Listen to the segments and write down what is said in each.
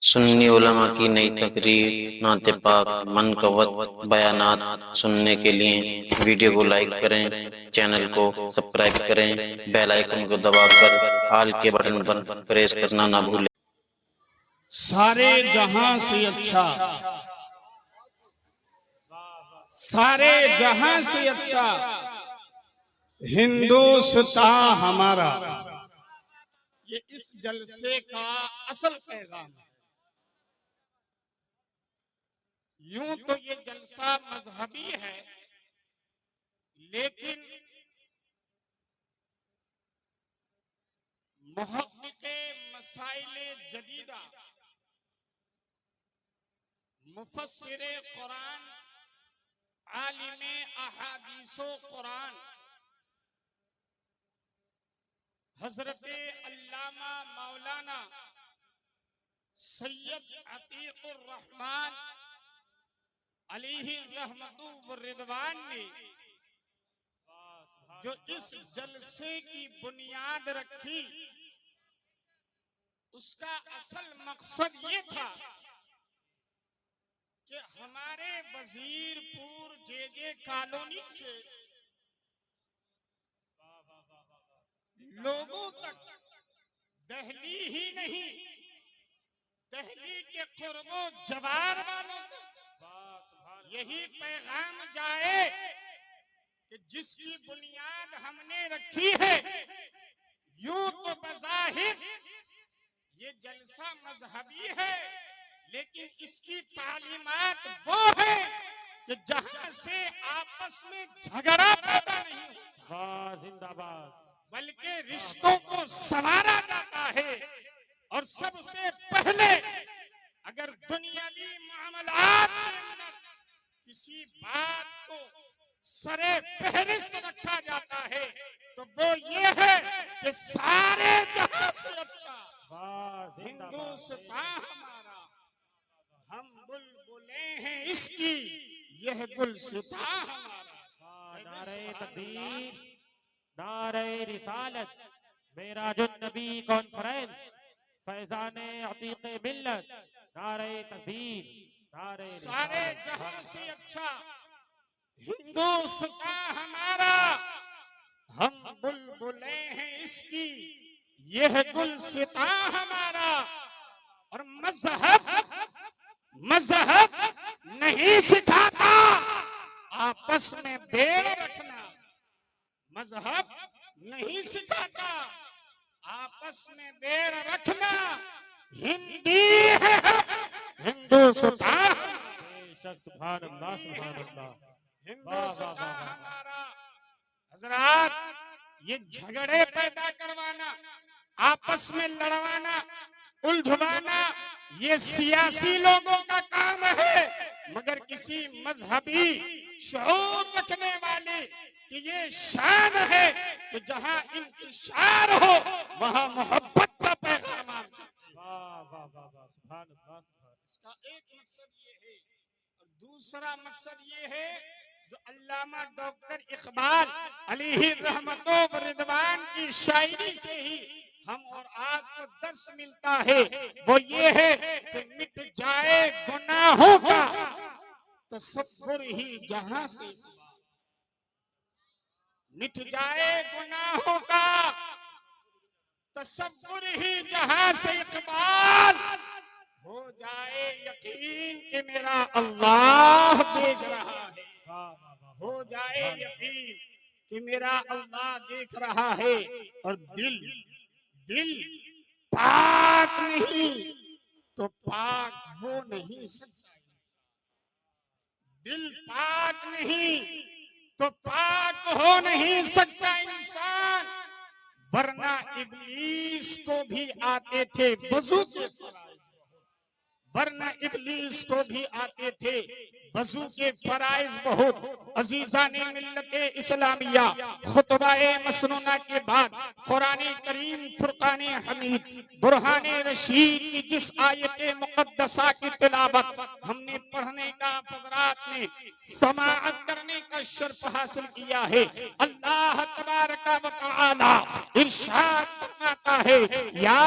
सुन्नी उलमा की नई तकरीर, नाते पाक, मनकवत बयानात सुनने के लिए वीडियो को लाइक करें, चैनल को सब्सक्राइब करें, बेल आइकन को दबाकर ऑल के बटन पर प्रेस करना ना भूलें। सारे जहां से अच्छा, सारे जहां से अच्छा हिंदुस्तान हमारा, ये इस जलसे का असल पैगाम है। यूं तो ये जलसा मजहबी है, लेकिन मुहक्किक़े मसाइले जदीदा, मुफस्सिरे कुरान, आलिमे अहादीसो कुरान हजरत अल्लामा मौलाना सैयद अतीकुर रहमान अलैहि रहमतु व रिदवान ने जो इस जलसे की बुनियाद रखी, उसका असल मकसद ये था कि हमारे वजीरपुर जे कॉलोनी से लोगों तक दहली ही नहीं, दहली के कुर्बो जवार वालों को यही पैगाम जाए कि जिसकी बुनियाद हमने रखी है, यूं तो बज़ाहिर ये जलसा मजहबी है, लेकिन इसकी तालीमात वो है कि जहां से आपस में झगड़ा पैदा नहीं हो, जिंदाबाद, बल्कि रिश्तों को संवारा जाता है। और सबसे पहले अगर दुनियावी मामलात के अंदर किसी बात को सरे फहरिस्त रखा जाता है तो वो ये है कि सारे जहां से अच्छा हिंदुस्तान हमारा, हम बुलबुले हैं इसकी, यह गुलसितान हमारा। नारे तकबीर, नारे रिसालत, मेराजुन नबी कॉन्फ्रेंस, फैजाने अतीक़े मिल्लत, नारे तकबीर, नारे सारे जहां से अच्छा हिंदुस्तान हमारा, हम बुलबुले हैं इसकी, यह गुलसितान हमारा। और मजहब नहीं सिखाता आपस में बैर रखना, मजहब नहीं सिखाता आपस में बैर रखना, हिंदी है हिंदुस्तान, सुभान अल्लाह, सुभान अल्लाह, हिंदुस्तान हमारा। हजरात, ये झगड़े पैदा करवाना, आपस में लड़वाना, उलझवाना, ये सियासी लोगों का काम है, मगर किसी मजहबी शऊर रखने वाले कि ये शान है कि जहां इंतशार हो वहां मोहब्बत का पैगाम आता है। इसका एक मकसद ये है, और दूसरा मकसद ये है जो अल्लामा डॉक्टर इकबाल अलैहि रहमतुल्लाह व रिदवान की शायरी से ही हम और आपको दर्स मिलता है, वो ये है कि मिट जाए गुनाहों का तसव्वुर ही जहां से, मिट जाए गुनाहों का तसव्वुर ही जहां से, इकबाल हो जाए यकीन कि मेरा अल्लाह देख रहा है, हो जाए यकीन कि मेरा अल्लाह देख रहा है। और दिल पाक नहीं तो पाक हो नहीं सकता, दिल पाक नहीं तो पाक हो नहीं सकता इंसान, वरना इब्लीस को भी आते थे वजू के फराइज़, वरना इब्लीस को भी आते थे। वजू के फराइज बहुत। अजीजा ने मिल्लते इस्लामिया खुतबाए मसनूना के बाद कुरान करीम फुरकान हमीद बुरहान रशीद की जिस आयत मुकद्दसा की तिलावत हमने पढ़ने का हज़रात ने समाअत करने का शर्फ हासिल किया है, अल्लाह तबारक व तआला इरशाद फरमाता है, या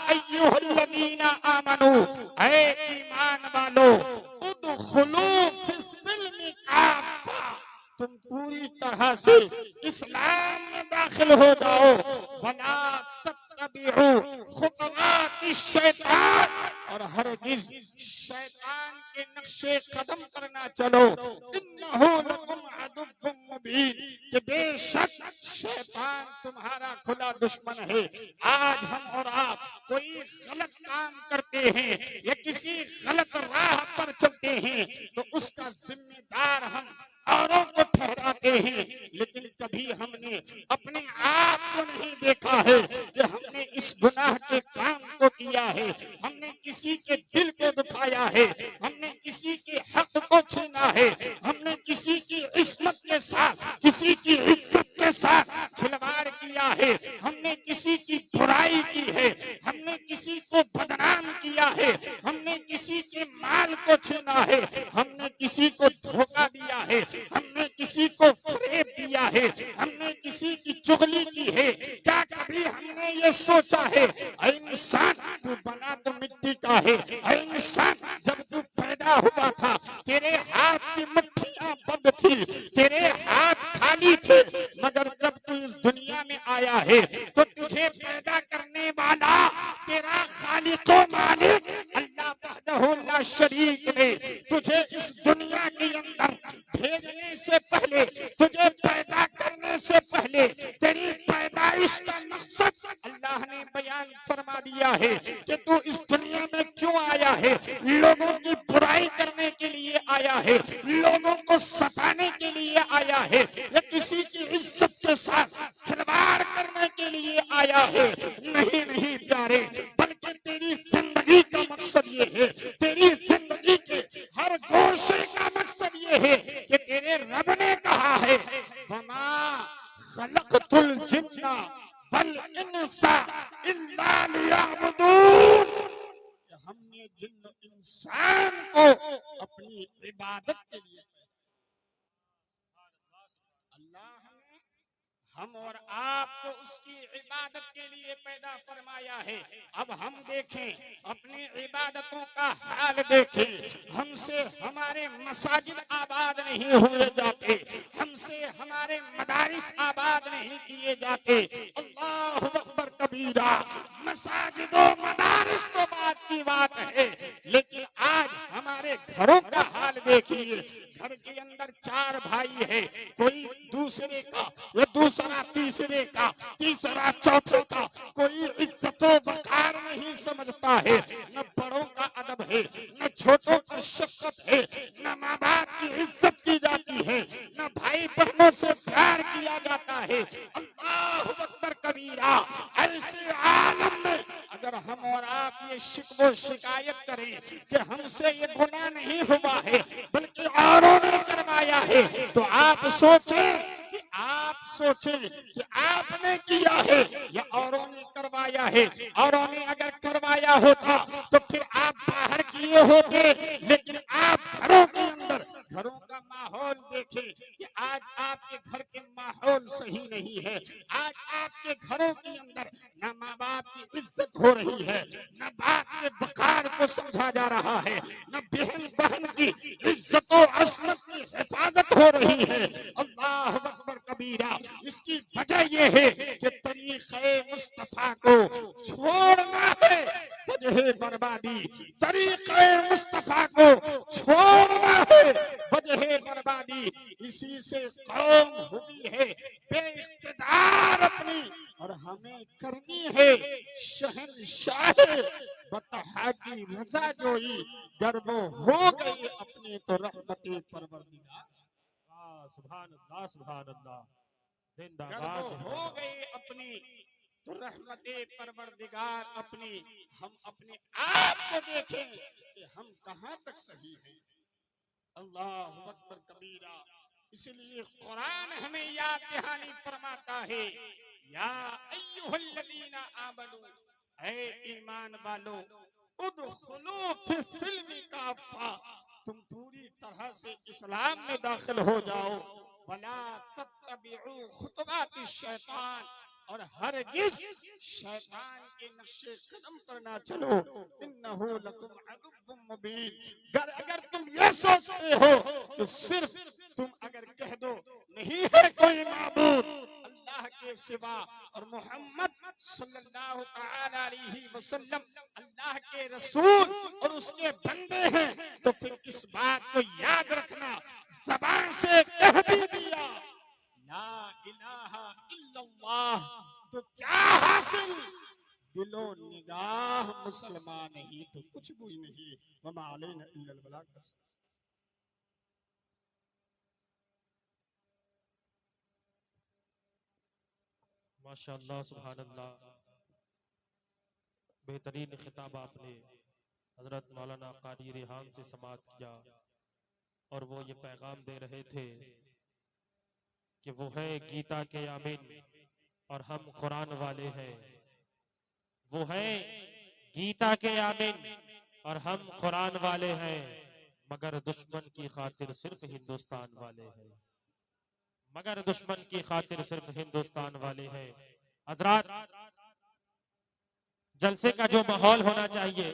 अय्युहल्लज़ीना आमनू, ऐ ईमान वालो, उदखुलू फिस्सिल्मि काफ़ा, तुम पूरी तरह से इस्लाम में दाखिल हो जाओ। वला तत्तबिउ खुतवाति शैतान, और हरगिज शैतान के नक्शे कदम पर ना चलो। इन्नहु लकुम अदुव्वुम मुबीन, कि बेशक शैतान तुम्हारा खुला दुश्मन है। आज हम और आप कोई गलत काम करते हैं या किसी गलत राह पर चलते हैं तो उसका जिम्मेदार हम औरों को ठहराते हैं, लेकिन कभी हमने अपने आप को नहीं देखा है कि हमने इस गुनाह के काम को किया है, हमने किसी के दिल को दुखाया है, हमने किसी के हक को छीना है, हमने किसी की इस्मत के साथ, किसी की इज्जत के साथ खिलवाड़ किया है, हमने किसी की बुराई की है, हमने किसी को बदनाम किया है, हमने किसी के माल को छीना है, हमने किसी को धोखा दिया है, हमने किसी को फरेब दिया है, हमने किसी की चुगली की है। क्या कभी हमने ये सोचा है, ऐ इंसान तू बना तो मिट्टी का है, ऐ इंसान जब तू पैदा हुआ था तेरे हाथ की मुट्ठियां बंद थी, तेरे हाथ खाली थे, मगर जब तू इस दुनिया में आया है तो तुझे पैदा करने वाला तेरा खालिक व मालिक अल्लाह वहदहु ला शरीक ने तुझे इस दुनिया के अंदर भेजने से पहले, तुझे पैदा करने से पहले, तेरी पैदाइश का मकसद अल्लाह ने बयान फरमा दिया है कि तू इस दुनिया में क्यों आया है। लोगों की बुराई करने के लिए आया है, लोगों को सताने के लिए आया है, या किसी की इज्जत के साथ खिलवाड़ करने के लिए आया है। नहीं नहीं प्यारे, बल्कि तेरी जिंदगी का मकसद ये है, तेरी जिंदगी के हर गोशे का मकसद ये है कि तेरे रब ने कहा है, वमा खलक़तुल जिन्ना वल इंसा इल्ला लियअबुदून, हमने जिन्न इंसान को अपनी इबादत के लिए, अल्लाह ने हम और आपको उसकी इबादत के लिए पैदा फरमाया है। अब हम देखें अपनी इबादतों का हाल देखें, हमसे हमारे मसाजिद आबाद नहीं हुए जाते, हमसे हमारे मदारिस आबाद नहीं किए जाते। अल्लाहु अकबर कबीरा, मसाजिद और मदारिस तो बात की बात है, लेकिन आज हमारे घरों का हाल देखिए। घर के अंदर चार भाई है, कोई दूसरे का, या दूसरा तीसरे का, तीसरा चौथे का, कोई इज्जत वकार नहीं समझता है, न बड़ों का अदब है, न छोटों की शफ़क़त है, न माँ बाप की इज्जत की जाती है, न भाई बहनों से प्यार किया जाता है। अल्लाहु अकबर कबीरा, ऐसे आलम में अगर हम और आप ये शिकवो शिकायत करें कि हमसे ये गुनाह नहीं हुआ है बल्कि औरों ने करवाया है, तो आप सोचें कि आपने किया है या औरों ने करवाया है। औरों ने अगर करवाया होता तो फिर आप बाहर किए होते, लेकिन आप घरों के अंदर, घरों का माहौल देखें कि आज आपके घर के माहौल सही नहीं है। आज आपके घरों के अंदर न माँ बाप की इज्जत हो रही है, न बाप के वकार को समझा जा रहा है, न बहन बहन की इज्जत और असमत की हिफाजत हो रही है। अल्लाह अकबर कबीरा, इसकी वजह यह है कि तरीक़े मुस्तफा को छोड़ना है वजह बर्बादी, तरीक़े मुस्तफा को छोड़ना है वजह बर्बादी। इसी से कौम हुई है बेइख्तिदार अपनी, और हमें करनी है शहंशाह बतहा की रज़ा जोई। गर्व हो गई अपनी तो रहमते परवरदिगार, सुभान अल्लाह, सुभान अल्लाह, गर्व जिंदाबाद हो गई अपनी तो रहमते परवरदिगार अपनी। हम अपने आप को देखें कि हम कहां तक सही हैं। अल्लाह अकबर कबीरा। इसलिए कुरान हमें याद दहानी फरमाता है, या अय्युहल्लज़ीना आमनू, ऐ ईमान वालो, उदखुलू फिस्सिल्मी काफ़ा, तुम पूरी तरह से इस्लाम में दाखिल हो जाओ। वला तत्तबिउ खुतवाति शैतान, और हरगिज शैतान के नक्शे कदम पर ना चलो। इन्नहु लकुम अदुव्वुम मुबीन। अगर तुम ये सोचते हो कि सिर्फ तुम अगर कह दो नहीं है कोई माबूद अल्लाह के सिवा और मोहम्मद सल्लल्लाहु तआला अलैहि वसल्लम अल्लाह के रसूल और उसके बंदे हैं, तो फिर इस बात को याद रखना, ज़बान से कह भी दिया ला इलाहा इल्लल्लाह, तो क्या हासिल, दिलो निगाह मुसलमान नहीं तो कुछ भी नहीं। वमा अलैना इल्लल बलाग। माशाअल्लाह सुभान अल्लाह, बेहतरीन खिताब आपने हजरत मौलाना कारी रेहान से समाअत किया और वो ये पैगाम दे रहे थे कि वो है गीता के आमीन और हम कुरान वाले हैं। वो है गीता के आमीन और हम कुरान वाले हैं, मगर दुश्मन की खातिर सिर्फ हिंदुस्तान वाले हैं, मगर दुश्मन की खातिर सिर्फ हिंदुस्तान वाले हैं। हजरात, जलसे का जो माहौल होना चाहिए